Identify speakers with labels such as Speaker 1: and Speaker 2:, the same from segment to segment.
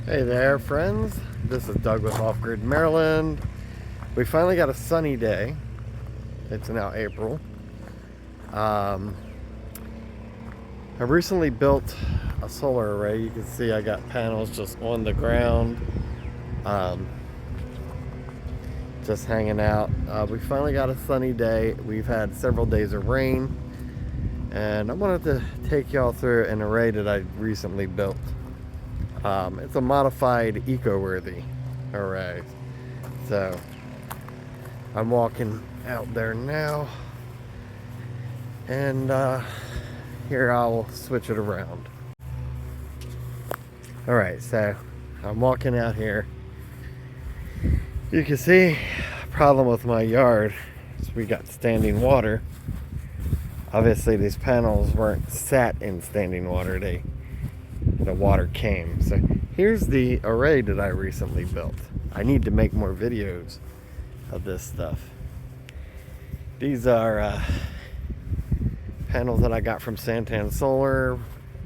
Speaker 1: Hey there, friends. This is Doug with Off Grid Maryland. We finally got a sunny day. It's now April. I recently built a solar array. You can see I got panels just on the ground, just hanging out. We finally got a sunny day. We've had several days of rain, and I wanted to take y'all through an array that I recently built. It's a modified eco-worthy array. So I'm walking out there now, and here I'll switch it around. Alright, so I'm walking out here. You can see problem with my yard is we got standing water. Obviously these panels weren't sat in standing water, the water came. So here's the array that I recently built. I need to make more videos of this stuff. These are panels that I got from Santan Solar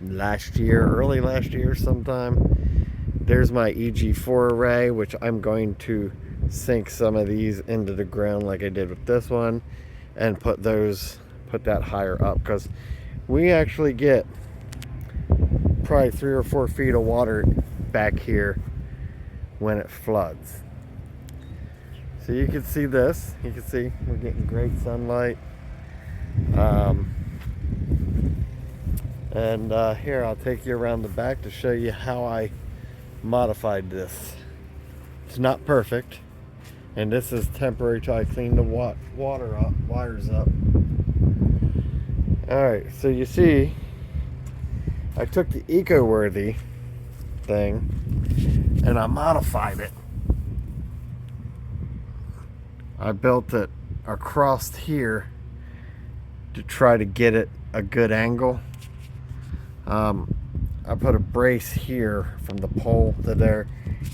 Speaker 1: early last year sometime. There's my EG4 array, which I'm going to sink some of these into the ground like I did with this one, and put that higher up, because we actually get probably 3 or 4 feet of water back here when it floods. So you can see this. You can see we're getting great sunlight. Here, I'll take you around the back to show you how I modified this. It's not perfect, and this is temporary till I clean the wires up. Alright, so you see I took the eco-worthy thing and I modified it. I built it across here to try to get it a good angle. I put a brace here from the pole to there.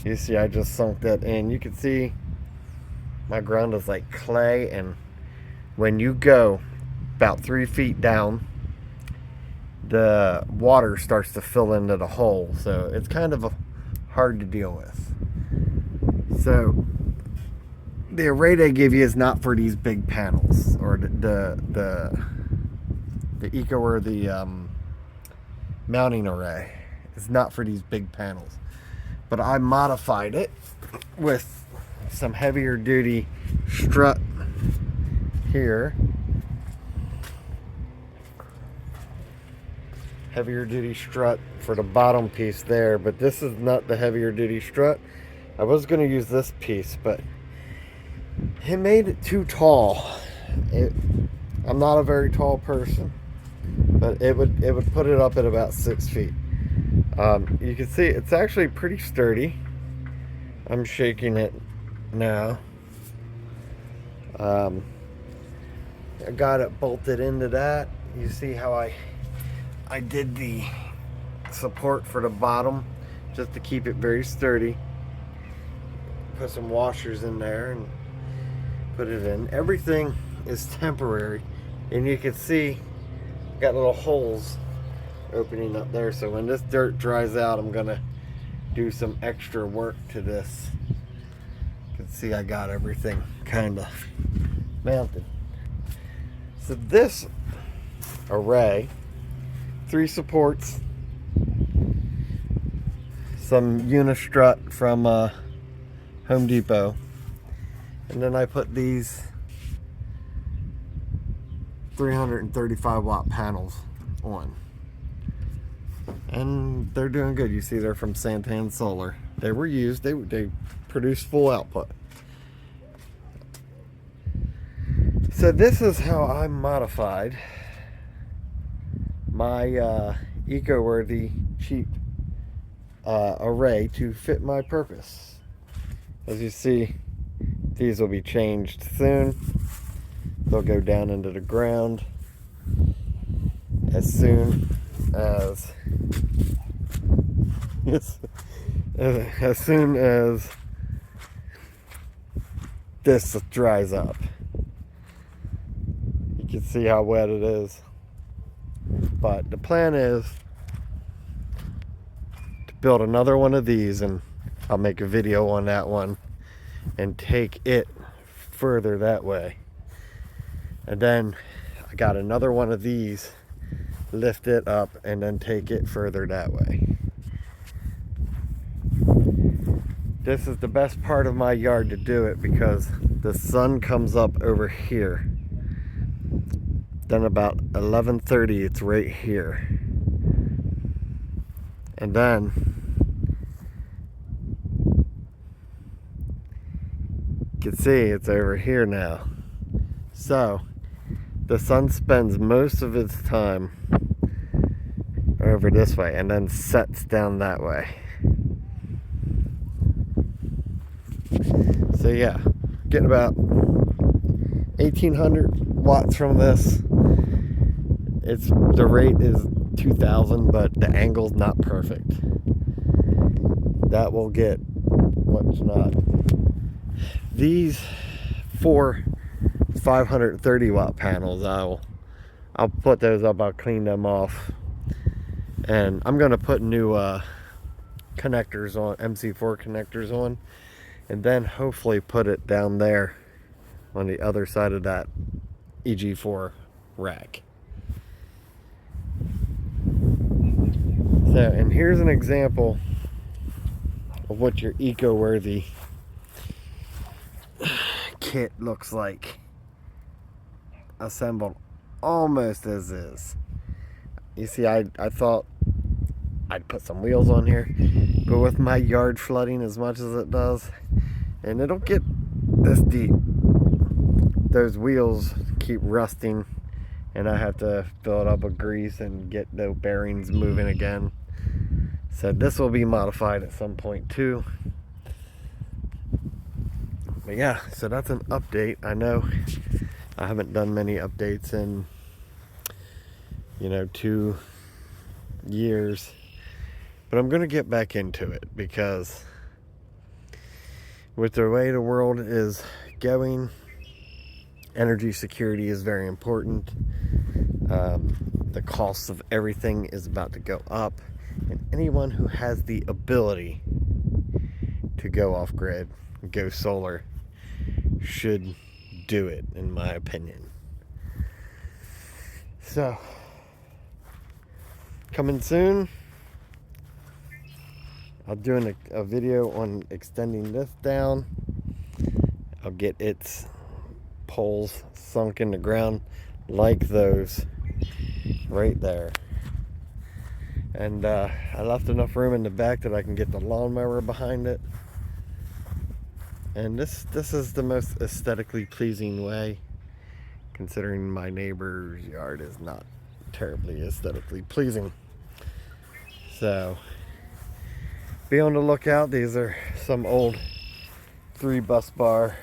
Speaker 1: You see I just sunk that in. You can see my ground is like clay, and when you go about 3 feet down, the water starts to fill into the hole, so it's kind of hard to deal with. So the array they give you is not for these big panels, or the eco or the mounting array. It's not for these big panels, but I modified it with some heavier duty strut here. Heavier duty strut for the bottom piece there, but this is not the heavier duty strut. I was going to use this piece, but it made it too tall. I'm not a very tall person, but it would put it up at about 6 feet. You can see it's actually pretty sturdy. I'm shaking it now. I got it bolted into that. You see how I did the support for the bottom just to keep it very sturdy. Put some washers in there and put it in. Everything is temporary, and you can see got little holes opening up there, so when this dirt dries out I'm gonna do some extra work to this. You can see I got everything kind of mounted. So this array, 3 supports, some Unistrut from Home Depot, and then I put these 335 watt panels on, and they're doing good. You see they're from Santan Solar. They were used, they produced full output. So this is how I modified my eco-worthy cheap array to fit my purpose. As you see, these will be changed soon. They'll go down into the ground as soon as as soon as this dries up. You can see how wet it is. But the plan is to build another one of these, and I'll make a video on that one and take it further that way. And then I got another one of these, lift it up, and then take it further that way. This is the best part of my yard to do it because the sun comes up over here. Then about 11:30, it's right here. And then you can see it's over here now. So the sun spends most of its time over this way and then sets down that way. So yeah, getting about 1800 watts from this. The rate is 2000, but the angle's not perfect. That will get what's not. These 4 530 watt panels, I'll put those up, I'll clean them off, and I'm gonna put new connectors on, MC4 connectors on, and then hopefully put it down there on the other side of that EG4 rack. So, and here's an example of what your eco-worthy kit looks like, assembled almost as is. You see, I thought I'd put some wheels on here, but with my yard flooding as much as it does, and it'll get this deep, those wheels keep rusting, and I have to fill it up with grease and get the bearings moving again. So this will be modified at some point too. But yeah, so that's an update. I know I haven't done many updates in 2 years, but I'm gonna get back into it because with the way the world is going, energy security is very important. The cost of everything is about to go up, and anyone who has the ability to go off grid, go solar, should do it, in my opinion. So, coming soon, I'll do a video on extending this down. I'll get its poles sunk in the ground like those right there. And I left enough room in the back that I can get the lawnmower behind it. And this is the most aesthetically pleasing way, considering my neighbor's yard is not terribly aesthetically pleasing. So be on the lookout. These are some old 3 bus bar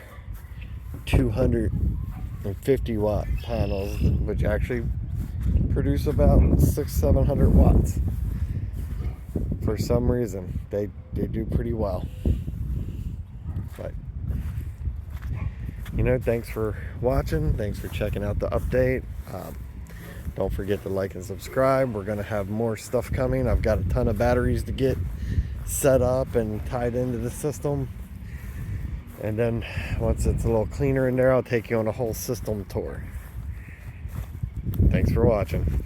Speaker 1: 250 watt panels, which actually produce about 600-700 watts. For some reason they do pretty well. But thanks for watching, thanks for checking out the update. Don't forget to like and subscribe. We're gonna have more stuff coming. I've got a ton of batteries to get set up and tied into the system, and then once it's a little cleaner in there, I'll take you on a whole system tour. Thanks for watching.